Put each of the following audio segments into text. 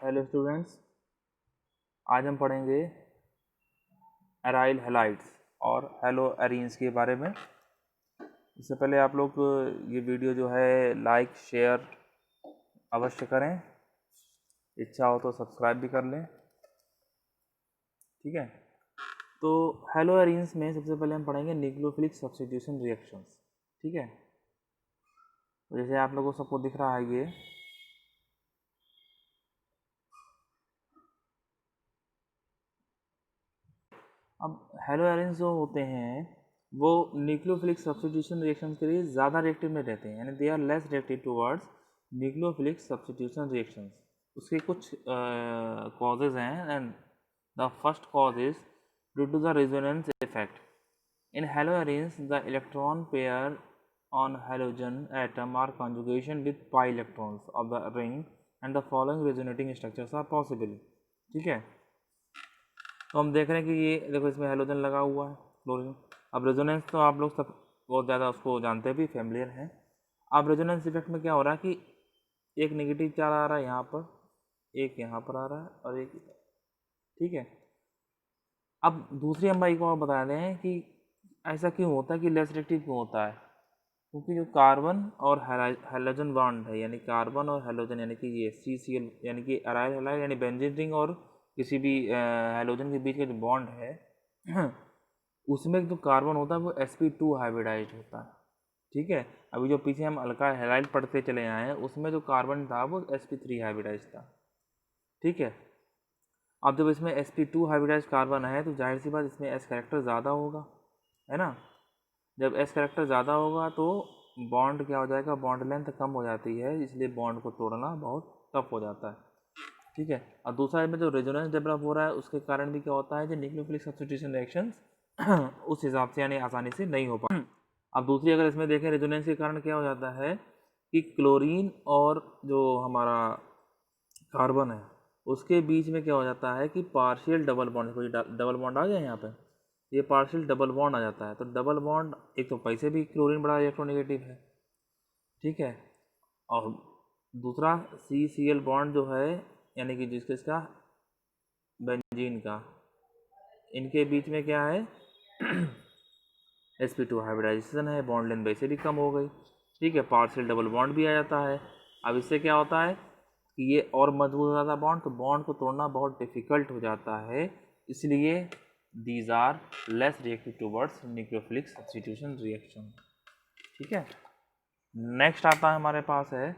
Hello students, आज हम पढ़ेंगे एराइल हैलाइड्स और हेलो एरीन्स के बारे में। इससे पहले आप लोग ये वीडियो जो है लाइक शेयर अवश्य करें, इच्छा हो तो सब्सक्राइब भी कर लें। ठीक है, तो हेलो एरीन्स में सबसे पहले हम पढ़ेंगे न्यूक्लियोफिलिक सब्स्टिट्यूशन रिएक्शंस। ठीक है, तो जैसे आप लोगों को सबको दिख रहा है ये अब हेलो एरीन्स जो होते हैं वो न्यूक्लियोफिलिक सब्स्टिट्यूशन रिएक्शंस के लिए ज़्यादा रिएक्टिव में रहते हैं, यानी they are less reactive towards nucleophilic substitution reactions. उसके कुछ कॉजेज हैं, and the first cause is due to the resonance effect. In haloarenes the electron pair on halogen atom are conjugation with pi electrons of the ring and the following resonating structures are possible। ठीक है, तो हम देख रहे हैं कि ये देखो इसमें हेलोजन लगा हुआ है क्लोरीन। अब रेजोनेंस तो आप लोग सब बहुत ज़्यादा उसको जानते भी, फेमिलियर हैं। अब रेजोनेंस इफेक्ट में क्या हो रहा है कि एक नेगेटिव चार्ज आ रहा है यहाँ पर, एक यहाँ पर आ रहा है और एक। ठीक है, अब दूसरी हम भाई को और बता रहे हैं कि ऐसा क्यों होता है कि लेस रिएक्टिव क्यों होता है, क्योंकि जो कार्बन और हेलोजन बॉन्ड है, यानी कार्बन और हेलोजन यानी कि ये CCl यानी कि अराइल हैलाइड यानी बेंजीन रिंग और किसी भी हेलोजन के बीच का जो बॉन्ड है उसमें जो कार्बन होता है वो sp2 हाइब्रिडाइज्ड होता है। ठीक है, अभी जो पीछे हम अल्काइल हैलाइड पढ़ते चले आए हैं उसमें जो कार्बन था वो sp3 हाइब्रिडाइज्ड था। ठीक है, अब जब इसमें sp2 हाइब्रिडाइज्ड कार्बन है तो जाहिर सी बात इसमें s कैरेक्टर ज़्यादा होगा, है ना। जब s कैरेक्टर ज़्यादा होगा तो बॉन्ड क्या हो जाएगा, बॉन्ड लेंथ कम हो जाती है, इसलिए बॉन्ड को तोड़ना बहुत टफ हो जाता है। ठीक है, और दूसरा इसमें जो रेजोनेंस डेवलप हो रहा है उसके कारण भी क्या होता है जो न्यूक्लियोफिलिक सब्स्टिट्यूशन रिएक्शंस उस हिसाब से यानी आसानी से नहीं हो पाए। अब दूसरी अगर इसमें देखें रेजोनेंस के कारण क्या हो जाता है कि क्लोरीन और जो हमारा कार्बन है उसके बीच में क्या हो जाता है कि पार्शियल डबल बॉन्ड, कोई डबल बॉन्ड आ गया यहाँ पे, ये पार्शियल डबल बॉन्ड आ जाता है। तो डबल बॉन्ड एक तो पैसे भी क्लोरीन बड़ा इलेक्ट्रोनेगेटिव है। ठीक है, और दूसरा CCl बॉन्ड जो है यानी कि जिसके इसका बेंजीन का, इनके बीच में क्या है sp2 हाइब्रिडाइजेशन है, बॉन्ड लेंथ वैसे भी कम हो गई। ठीक है, पार्शियल डबल बॉन्ड भी आ जाता है। अब इससे क्या होता है कि ये और मजबूत हो जाता है बॉन्ड, तो बॉन्ड को तोड़ना बहुत डिफिकल्ट हो जाता है, इसलिए these are less reactive towards nucleophilic substitution reaction. ठीक है, नेक्स्ट आता है हमारे पास है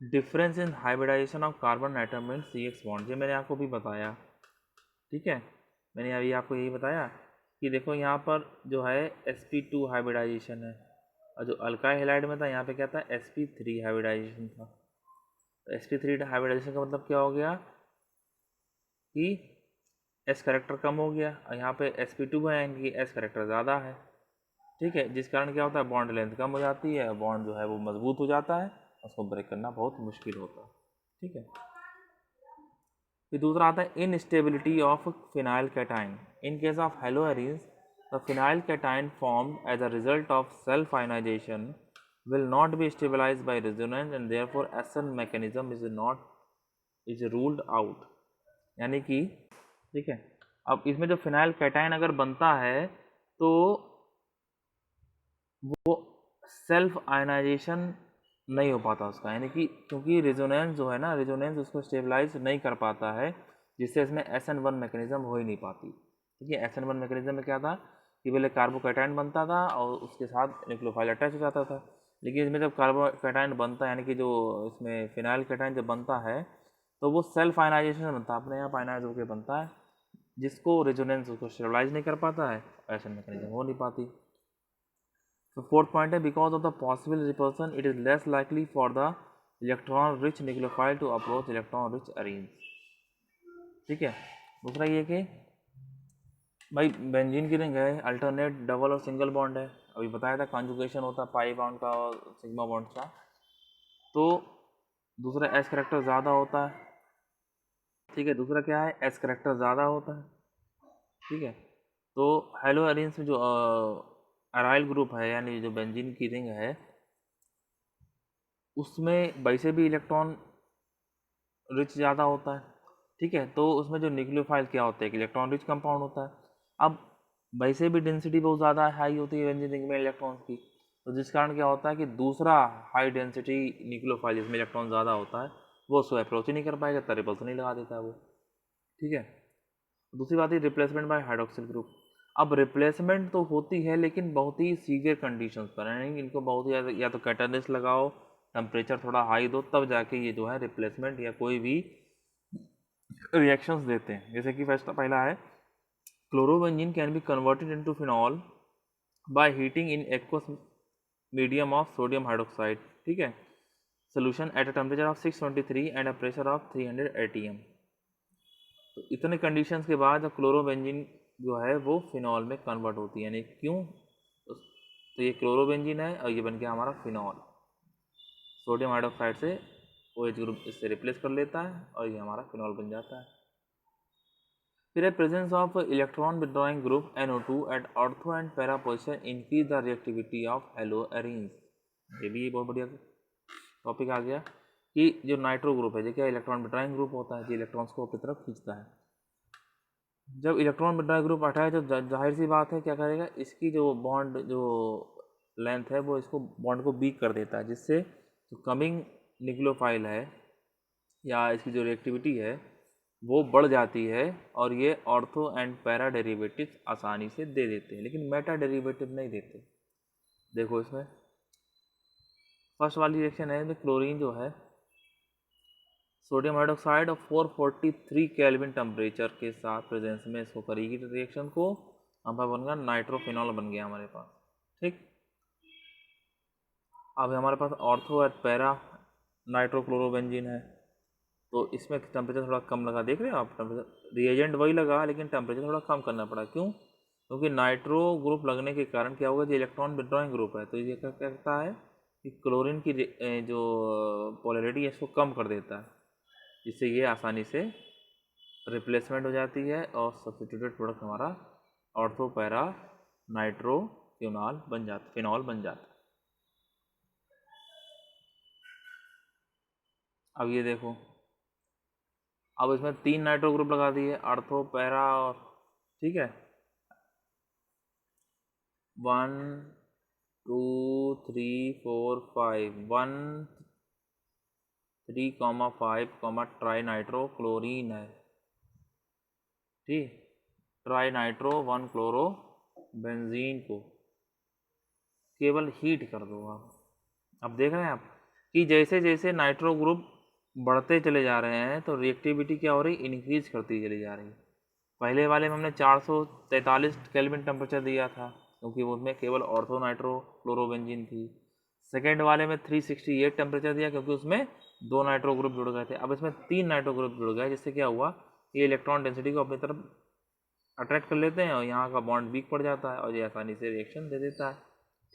difference in hybridization of carbon atom in CX bond. ये मैंने आपको भी बताया। ठीक है, मैंने अभी आपको यही बताया कि देखो यहाँ पर जो है sp2 हाइब्रिडाइजेशन है, और जो अल्काइल हैलाइड में था यहाँ पे क्या था, sp3 हाइब्रिडाइजेशन था। तो sp3 हाइब्रिडाइजेशन का मतलब क्या हो गया कि s करेक्टर कम हो गया, और यहाँ पे sp2 है यानी कि s करेक्टर ज़्यादा है। ठीक है, जिस कारण क्या होता है बॉन्ड लेंथ कम हो जाती है, बॉन्ड जो है वो मजबूत हो जाता है, उसको ब्रेक करना बहुत मुश्किल होता है। ठीक है, फिर दूसरा आता है instability of phenyl cation. In case of haloarenes the phenyl cation formed as a result of self ionization will not be stabilized by resonance and therefore SN mechanism is ruled out। यानी कि ठीक है, अब इसमें जो phenyl cation अगर बनता है तो वो सेल्फ आयनाइजेशन नहीं हो पाता उसका, यानी कि क्योंकि रेजोनेंस जो है ना, रेजोनेंस उसको स्टेबलाइज नहीं कर पाता है, जिससे इसमें SN1 मैकेनिज्म हो ही नहीं पाती। ठीक है, SN1 मैकेनिज्म में क्या था कि पहले कार्बोकैटायन बनता था और उसके साथ न्यूक्लियोफाइल अटैच हो जाता था, लेकिन इसमें जब कार्बोकैटायन बनता है यानी कि जो इसमें फिनाइल कैटायन जब बनता है तो वो सेल्फ आयनाइजेशन बनता है, अपने आप आयनाइज होकर बनता है, जिसको रेजोनेंस उसको स्टेबलाइज नहीं कर पाता है, SN मैकेनिज्म हो नहीं पाती। तो फोर्थ पॉइंट है because of the possible repulsion it is less likely for the electron rich nucleophile to approach electron rich arene. ठीक है, दूसरा ये कि भाई बेंजीन की रिंग है, अल्टरनेट डबल और सिंगल बॉन्ड है, अभी बताया था कॉन्जुगेशन होता है पाई बॉन्ड का और सिग्मा बॉन्ड का। तो दूसरा S करेक्टर ज़्यादा होता है। ठीक है, दूसरा क्या है, S करेक्टर ज़्यादा होता है। ठीक है, तो हेलो एरीन्स में जो अराइल ग्रुप है यानी जो बेंजीन की रिंग है उसमें वैसे भी इलेक्ट्रॉन रिच ज़्यादा होता है, ठीक है। तो उसमें जो न्यूक्लियोफाइल क्या होता है, एक इलेक्ट्रॉन रिच कंपाउंड होता है। अब वैसे भी डेंसिटी बहुत ज़्यादा हाई होती है बेंजीन रिंग में इलेक्ट्रॉन्स की, तो जिस कारण क्या होता है कि दूसरा हाई डेंसिटी न्यूक्लियोफाइल जिसमें इलेक्ट्रॉन ज़्यादा होता है वो उसको अप्रोच ही नहीं कर पाएगा, रिपल्स नहीं लगा देता है वो, ठीक है। दूसरी बात है रिप्लेसमेंट बाय हाइड्रोक्सिल ग्रुप। अब रिप्लेसमेंट तो होती है लेकिन बहुत ही सीवियर कंडीशंस पर, यानी इनको बहुत ही या तो कैटालिस्ट लगाओ, टेम्परेचर थोड़ा हाई दो, तब जाके ये जो है रिप्लेसमेंट या कोई भी रिएक्शंस देते हैं। जैसे कि फर्स्ट पहला है chlorobenzene can be converted into phenol by heating in aqueous medium of sodium hydroxide, ठीक है, solution at a temperature of 623 and a pressure of 300 atm। तो इतने कंडीशंस के बाद क्लोरोबेंजीन जो है वो फिनॉल में कन्वर्ट होती है, यानी क्यों, तो ये क्लोरोबेंजीन है और ये बन गया हमारा फिनॉल, सोडियम हाइड्रोक्साइड से OH ग्रुप इससे रिप्लेस कर लेता है और ये हमारा फिनॉल बन जाता है। फिर है presence of electron withdrawing group NO2 at ortho and para position increase the reactivity of haloarenes. ये भी बहुत बढ़िया टॉपिक आ गया कि जो नाइट्रो ग्रुप है, जो क्या इलेक्ट्रॉन विड्रॉइंग ग्रुप होता है, जो इलेक्ट्रॉन्स को अपनी तरफ खींचता है। जब इलेक्ट्रॉन विड्रॉइंग ग्रुप हटा है तो जाहिर सी बात है क्या करेगा, इसकी जो बॉन्ड जो लेंथ है वो इसको बॉन्ड को वीक कर देता है, जिससे जो कमिंग न्यूक्लियोफाइल है या इसकी जो रिएक्टिविटी है वो बढ़ जाती है और ये ऑर्थो एंड पैरा डेरिवेटिव आसानी से दे देते हैं, लेकिन मेटा डेरिवेटिव नहीं देते। देखो इसमें फर्स्ट वाली रिएक्शन है इसमें क्लोरीन जो है सोडियम हाइड्रोक्साइड और 443 केल्विन टेम्परेचर के साथ प्रेजेंस में इसको करेगी रिएक्शन को, हमारा बन गया नाइट्रोफिनॉल बन गया हमारे पास, ठीक। अब हमारे पास ऑर्थो और पैरा नाइट्रोक्लोरोबेंजीन है, तो इसमें टेम्परेचर थोड़ा कम लगा, देख रहे हो आप, टेम्परेचर रिएजेंट वही लगा लेकिन टेम्परेचर थोड़ा कम करना पड़ा, क्यों, क्योंकि नाइट्रो ग्रुप लगने के कारण क्या होगा, जो इलेक्ट्रॉन विड्रॉइंग ग्रुप है तो ये क्या करता है कि क्लोरीन की जो पोलैरिटी है इसको कम कर देता है, जिससे ये आसानी से रिप्लेसमेंट हो जाती है और सब्स्टिट्यूटेड प्रोडक्ट हमारा ऑर्थो पैरा नाइट्रो फिनॉल बन जाता है। अब ये देखो, अब इसमें 3 नाइट्रो ग्रुप लगा दिए, ऑर्थो पैरा और, ठीक है, 1 2 3 4 5 1 3,5 ट्राई नाइट्रो क्लोरीन है, ठीक, ट्राई नाइट्रो 1 क्लोरो बेंजीन को केवल हीट कर दो आप। अब देख रहे हैं आप कि जैसे जैसे नाइट्रो ग्रुप बढ़ते चले जा रहे हैं तो रिएक्टिविटी क्या हो रही, इंक्रीज करती चली जा रही। पहले वाले में हमने 443 केल्विन टेम्परेचर दिया था क्योंकि उसमें केवल ऑर्थो नाइट्रो क्लोरोबेंजीन थी। सेकेंड वाले में 368 टेम्परेचर दिया क्योंकि उसमें 2 नाइट्रो ग्रुप जुड़ गए थे। अब इसमें 3 नाइट्रो ग्रुप जुड़ गए, जिससे क्या हुआ, ये इलेक्ट्रॉन डेंसिटी को अपनी तरफ अट्रैक्ट कर लेते हैं और यहाँ का बॉन्ड वीक पड़ जाता है और ये आसानी से रिएक्शन दे देता है,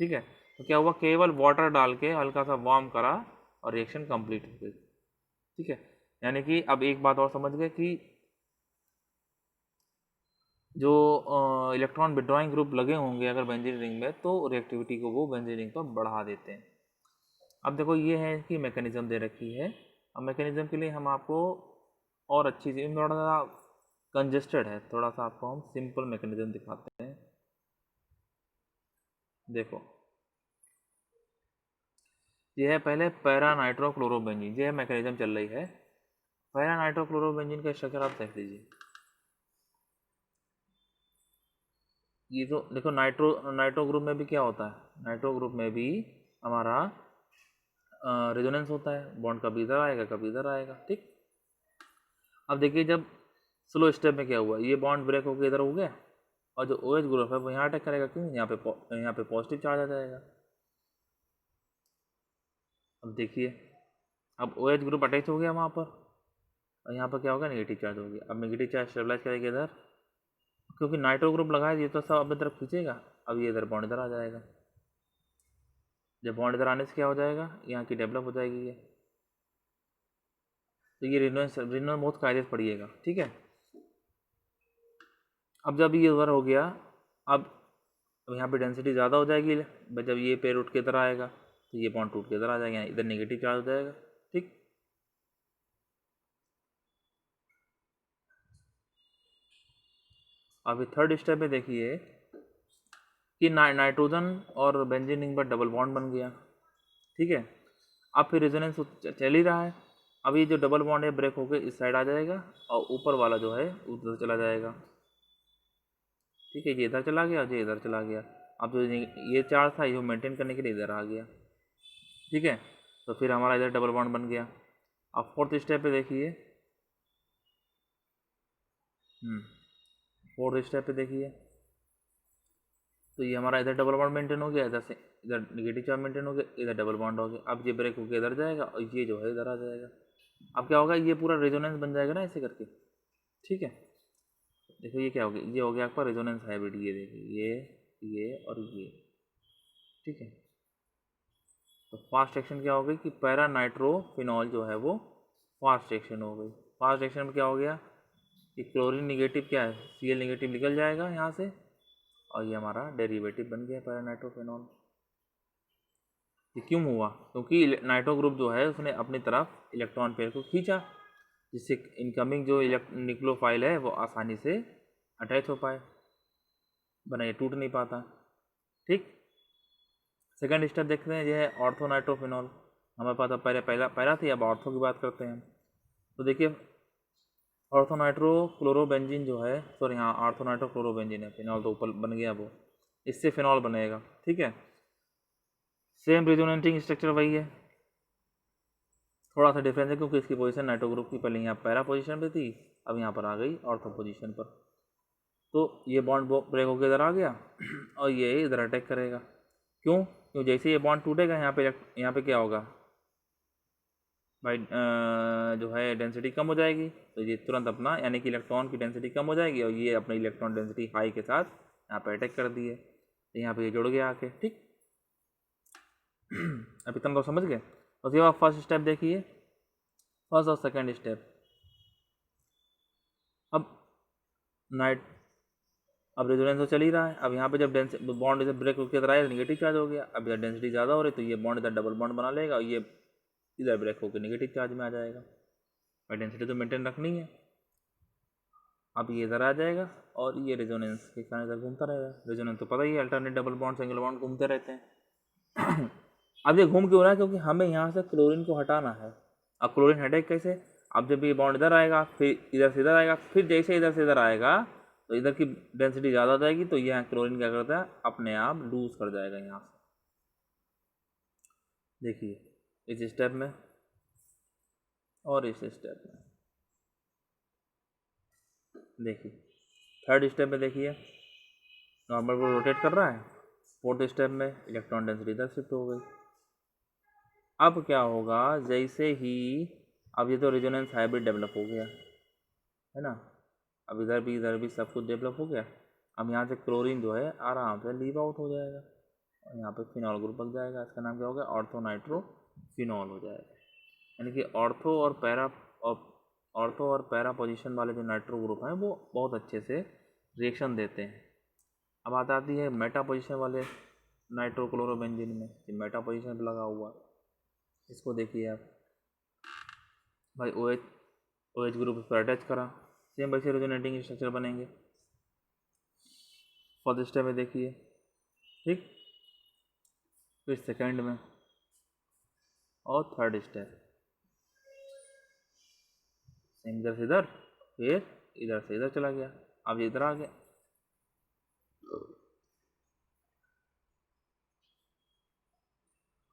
ठीक है। तो क्या हुआ, केवल वाटर डाल के हल्का सा वार्म करा और रिएक्शन कंप्लीट हो गई, ठीक है। यानी कि अब एक बात और समझ गए कि जो इलेक्ट्रॉन विड्रॉइंग ग्रुप लगे होंगे अगर बेंजीन रिंग में तो रिएक्टिविटी को वो बेंजीन रिंग पर बढ़ा देते हैं। अब देखो ये है कि मैकेनिज्म दे रखी है। अब मैकेनिज्म के लिए हम आपको और अच्छी चीज़, थोड़ा सा कंजेस्टेड है, थोड़ा सा आपको हम सिंपल मैकेनिज्म दिखाते हैं। देखो ये है पहले पैरा नाइट्रोक्लोरोबेंजीन, ये है मैकेनिज्म चल रही है। पैरा नाइट्रोक्लोरोबेंजीन का स्ट्रक्चर आप देख लीजिए। ये तो देखो नाइट्रो ग्रुप में भी क्या होता है, नाइट्रो ग्रुप में भी हमारा रेजोनेंस होता है, बॉन्ड कभी इधर आएगा कभी इधर आएगा, ठीक। अब देखिए जब स्लो स्टेप में क्या हुआ, ये बॉन्ड ब्रेक होकर इधर हो गया और जो OH ग्रुप है वो यहाँ अटैक करेगा, क्यों, यहाँ पे पॉजिटिव चार्ज आ जाएगा। अब देखिए अब OH ग्रुप अटैच हो गया वहाँ पर और यहाँ पर क्या होगा, नेगेटिव चार्ज हो गया। अब नेगेटिव चार्ज स्टेबलाइज करेगा इधर, क्योंकि नाइट्रो ग्रुप लगाया ये तो सब अपनी तरफ खींचेगा, अब ये इधर बॉन्ड इधर आ जाएगा। जब बॉन्ड इधर आने से क्या हो जाएगा, यहाँ की डेवलप हो जाएगी ये, तो ये रिनोन बहुत कायदे से पढ़िएगा, ठीक है। अब जब ये उधर हो गया, अब यहाँ पे डेंसिटी ज़्यादा हो जाएगी, जब ये पेड़ उठ के इधर आएगा तो ये बॉन्ड टूट के इधर आ जाएगा, इधर नेगेटिव चार्ज हो जाएगा, ठीक। अभी थर्ड स्टेप में देखिए कि नाइट्रोजन और बेंजीन रिंग पर डबल बॉन्ड बन गया, ठीक है। अब फिर रेजोनेंस चल ही रहा है। अब ये जो डबल बॉन्ड है ब्रेक होकर इस साइड आ जाएगा और ऊपर वाला जो है उधर चला जाएगा, ठीक है। ये इधर चला गया और ये इधर चला गया। अब जो ये चार्ज था ये मेंटेन करने के लिए इधर आ गया, ठीक है। तो फिर हमारा इधर डबल बॉन्ड बन गया। अब फोर्थ स्टेप पे देखिए, फोर्थ स्टेप पे देखिए तो ये हमारा इधर डबल बॉन्ड मेंटेन हो गया, इधर से इधर नेगेटिव चार्ज मेंटेन हो गया, इधर डबल बॉन्ड हो गया। अब ये ब्रेक होकर इधर जाएगा और ये जो है इधर आ जाएगा। अब क्या होगा, ये पूरा रेजोनेंस बन जाएगा ना ऐसे करके, ठीक है। देखो ये क्या हो गया, ये हो गया आपका रेजोनेंस हाइब्रिड। ये देखिए ये और ये, ठीक है। तो फास्ट एक्शन क्या हो गई कि पैरा नाइट्रोफिनॉल जो है वो फास्ट एक्शन हो गई। फास्ट एक्शन में क्या हो गया कि क्लोरीन निगेटिव क्या है, Cl निगेटिव निकल जाएगा यहाँ से और ये हमारा डेरिवेटिव बन गया पैरा नाइट्रोफिनॉल। ये क्यों हुआ, क्योंकि नाइट्रो ग्रुप जो है उसने अपनी तरफ इलेक्ट्रॉन पेयर को खींचा, जिससे इनकमिंग जो न्यूक्लियोफाइल है वो आसानी से अटैच हो पाए, बना ये टूट नहीं पाता, ठीक। सेकंड स्टेप देखते हैं, ये है ऑर्थो नाइट्रोफिनॉल। हमारे पास अब पहला थी, अब ऑर्थो की बात करते हैं। तो देखिए ऑर्थो नाइट्रो क्लोरोबेंजीन जो है, सॉरी हाँ ऑर्थो नाइट्रो क्लोरोबेंजीन है, फिनॉल तो ऊपर बन गया वो, इससे फिनॉल बनेगा, ठीक है। सेम रेजोनेटिंग स्ट्रक्चर वही है, थोड़ा सा डिफरेंस है क्योंकि इसकी पोजीशन नाइट्रो ग्रुप की पहले यहाँ पैरा पोजीशन पे थी, अब यहाँ पर आ गई ऑर्थो पोजीशन पर। तो ये बॉन्ड ब्रेक होकर इधर आ गया और ये इधर अटैक करेगा। क्यों जैसे ये बॉन्ड टूटेगा यहाँ पे क्या होगा भाई, जो है डेंसिटी कम हो जाएगी, तो ये तुरंत अपना यानी कि इलेक्ट्रॉन की डेंसिटी कम हो जाएगी और ये अपनी इलेक्ट्रॉन डेंसिटी हाई के साथ यहाँ पे अटैक कर दिए, तो यहाँ पे ये जुड़ गया आके, ठीक। अब इतना तो समझ गए। उसके बाद फर्स्ट स्टेप देखिए, फर्स्ट और सेकेंड स्टेप। अब रेजोनेंस तो चल ही रहा है। अब यहाँ पे जब बॉन्ड इधर ब्रेक होकर इधर आया निगेटिव चार्ज हो गया, अब इधर डेंसिटी ज़्यादा हो रही तो ये बॉन्ड इधर डबल बॉन्ड बना लेगा और ये इधर ब्रेक होकर नेगेटिव चार्ज में आ जाएगा, और डेंसिटी तो मेंटेन रखनी है। अब ये इधर आ जाएगा और ये रेजोनेंस के कारण इधर घूमता रहेगा। रेजोनेंस तो पता ही है, alternate double bond single bond घूमते रहते हैं। अब ये घूम क्यों रहा है, क्योंकि हमें यहाँ से क्लोरीन को हटाना है। अब क्लोरीन हटेगा कैसे, अब जब ये बॉन्ड इधर आएगा फिर इधर से इधर आएगा, फिर जैसे इधर से इधर आएगा तो इधर की डेंसिटी ज़्यादा हो जाएगी, तो यह क्लोरीन क्या करता है अपने आप लूज कर जाएगा यहाँ से। देखिए इस स्टेप में और इस स्टेप में, देखिए थर्ड स्टेप में देखिए नॉर्मल को रोटेट कर रहा है, फोर्थ स्टेप में इलेक्ट्रॉन डेंसिटी इधर शिफ्ट हो गई। अब क्या होगा, जैसे ही अब ये तो रेजोनेंस हाइब्रिड डेवलप हो गया है ना, अब इधर भी सब कुछ डेवलप हो गया। अब यहाँ से क्लोरीन जो है आराम से लीव आउट हो जाएगा और यहाँ पे फिनॉल ग्रुप बन जाएगा। इसका नाम क्या हो गया, ऑर्थो नाइट्रो फिनॉल हो जाएगा। यानी कि ऑर्थो और पैरा पोजीशन वाले जो नाइट्रो ग्रुप हैं वो बहुत अच्छे से रिएक्शन देते हैं। अब बात आती है मेटा पोजीशन वाले नाइट्रोक्लोरोबेंजीन में, ये मेटा पोजीशन पर लगा हुआ, इसको देखिए आप भाई OH ग्रुप इस पर अटैच करा, सेम वैसे रेजोनेटिंग स्ट्रक्चर बनेंगे। फर्स्ट स्टेप में देखिए, ठीक, फिर सेकंड में और थर्ड स्टेप, सेम इधर से इधर, फिर इधर से इधर चला गया, अब इधर आ गया।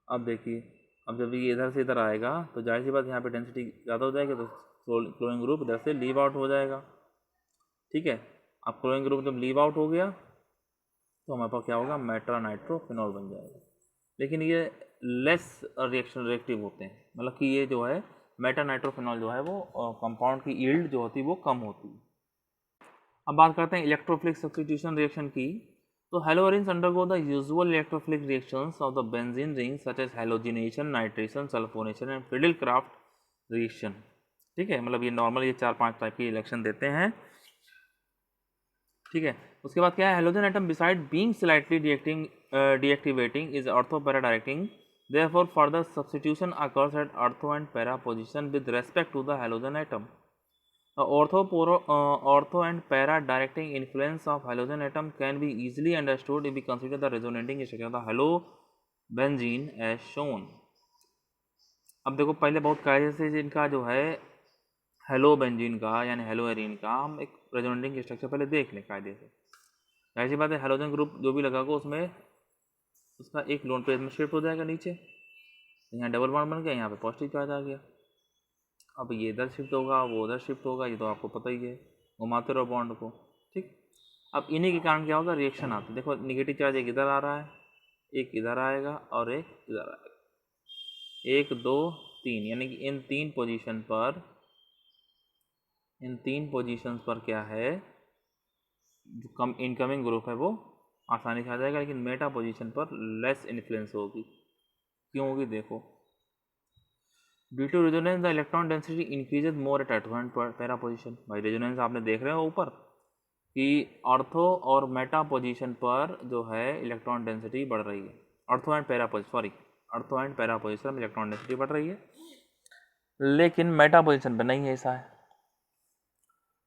अब देखिए, अब जब ये इधर से इधर आएगा तो जाहिर सी बात यहाँ पे डेंसिटी ज़्यादा हो जाएगी, तो क्लोरीन ग्रुप इधर से लीव आउट हो जाएगा, ठीक है। अब क्लोरीन ग्रुप जब लीव आउट हो गया तो हमारे पास क्या होगा, मेटा नाइट्रोफिनॉल बन जाएगा। लेकिन ये लेस रिएक्टिव होते हैं, मतलब कि ये जो है मेटा नाइट्रोफिनॉल जो है वो कंपाउंड की यील्ड जो होती है वो कम होती है। अब बात करते हैं इलेक्ट्रोफिलिक सब्स्टिट्यूशन रिएक्शन की। तो haloarenes undergo the usual electrophilic reactions of the benzene ring such as halogenation, nitration, sulphonation and Friedel Crafts reaction, ठीक है। मतलब ये नॉर्मल ये 4-5 टाइप की रिएक्शन देते हैं, ठीक है। उसके बाद क्या है, halogen atom beside being slightly deactivating is ortho para directing, therefore further substitution occurs at ortho and para position with respect to the halogen atom. Ortho and para directing influence of halogen atom can be easily understood if we consider the resonating structure of the halobenzene as shown. अब देखो पहले बहुत कायदे से जिनका जो है हेलोबेंजीन का यानी हेलोएरीन का हम एक रेजोनेटिंग स्ट्रक्चर पहले देख लें कायदे से। ऐसी बात है, हेलोजन ग्रुप जो भी लगा को उसमें उसका एक लोन पेज में शिफ्ट हो जाएगा नीचे, यहाँ डबल बॉन्ड बन गया, यहाँ पे पॉजिटिव चार्ज आ गया। अब ये इधर शिफ्ट होगा, वो उधर शिफ्ट होगा, ये तो आपको पता ही है, घुमाते रहो बॉन्ड को, ठीक। अब इन्हीं के कारण क्या होगा, रिएक्शन आता है। देखो निगेटिव चार्ज एक इधर आ रहा है, एक इधर आएगा और एक इधर आएगा, 1 2 3, यानी कि इन तीन पोजीशन पर क्या है, जो इनकमिंग ग्रुप है वो आसानी से आ जाएगा, लेकिन मेटा पोजीशन पर लेस इन्फ्लुएंस होगी। क्यों होगी देखो, due to resonance the electron density increases more at advance para position. भाई रेजोनेंस आपने देख रहे हो ऊपर कि ऑर्थो और मेटा पोजीशन पर जो है इलेक्ट्रॉन डेंसिटी बढ़ रही है, ऑर्थो एंड पैरा पोजीशन में इलेक्ट्रॉन डेंसिटी बढ़ रही है, लेकिन मेटा पोजीशन पर नहीं है, ऐसा है।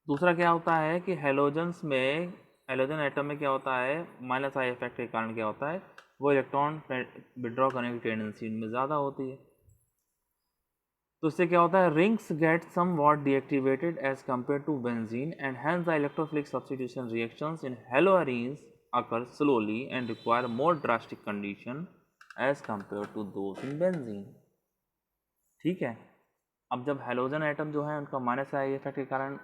दूसरा क्या होता है कि हेलोजन एटम में क्या होता है, माइनस आई इफेक्ट के कारण क्या होता है, वो इलेक्ट्रॉन विड्रॉ करने की टेंडेंसी इनमें ज़्यादा होती है। तो इससे क्या होता है, rings get somewhat deactivated as compare to benzene and hence the electrophilic substitution reactions in haloarenes occur slowly and require more drastic condition as compare to those in benzene. ठीक है, अब जब हेलोजन एटम जो है उनका minus I effect के कारण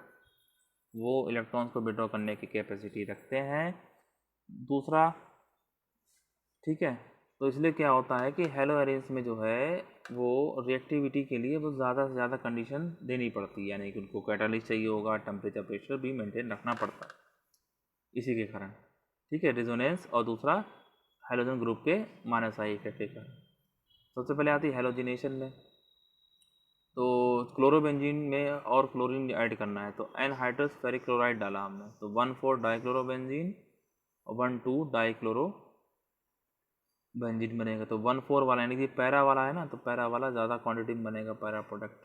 वो इलेक्ट्रॉन्स को विड्रॉ करने की कैपेसिटी रखते हैं। दूसरा, ठीक है, तो इसलिए क्या होता है कि हेलोएरीन्स में जो है वो रिएक्टिविटी के लिए वो ज़्यादा से ज़्यादा कंडीशन देनी पड़ती है, यानी कि उनको कैटालिस्ट चाहिए होगा, टेम्परेचर प्रेशर भी मेंटेन रखना पड़ता है इसी के कारण। ठीक है, रेजोनेंस और दूसरा हेलोजन ग्रुप के माइनस आई इफेक्ट के कारण। सबसे पहले आती है हेलोजिनेशन में, तो क्लोरोबेंजीन में और क्लोरीन ऐड करना है, तो एनहाइड्रस फेरिक क्लोराइड डाला हमने, तो 1,4 डाइक्लोरोबेंजीन और 1,2 डाइक्लोरो बेंजीन बनेगा। तो 1,4 वाला यानी कि पैरा वाला है ना, तो पैरा वाला ज़्यादा क्वांटिटी में बनेगा पैरा प्रोडक्ट।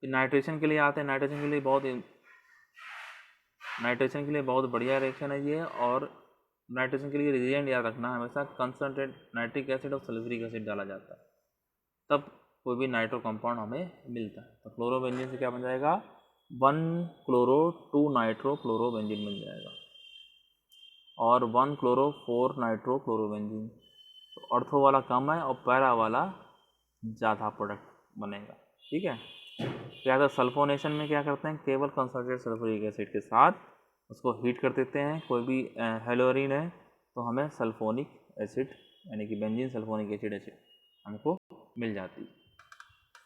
फिर नाइट्रेशन के लिए आते हैं, नाइट्रेशन के लिए बहुत बढ़िया रिएक्शन है ये। और नाइट्रेशन के लिए रिएजेंट याद रखना, हमेशा कंसनट्रेट नाइट्रिक एसिड और सल्फ्यूरिक एसिड डाला जाता है, तब कोई भी नाइट्रो कंपाउंड हमें मिलता है। तो क्लोरोबेंजीन से क्या बन जाएगा, 1 क्लोरो 2 नाइट्रो क्लोरोबेंजीन बन जाएगा, और 1 क्लोरो 4 नाइट्रो क्लोरोबेंजीन। तो ऑर्थो वाला कम है और पैरा वाला ज़्यादा प्रोडक्ट बनेगा। ठीक है, क्या था सल्फोनेशन में क्या करते हैं, केवल कंसनट्रेट सल्फ्यूरिक एसिड के साथ उसको हीट कर देते हैं। कोई भी हेलोरीन है तो हमें सल्फोनिक एसिड यानी कि बेंजीन सल्फोनिक एसिड हमको मिल जाती है।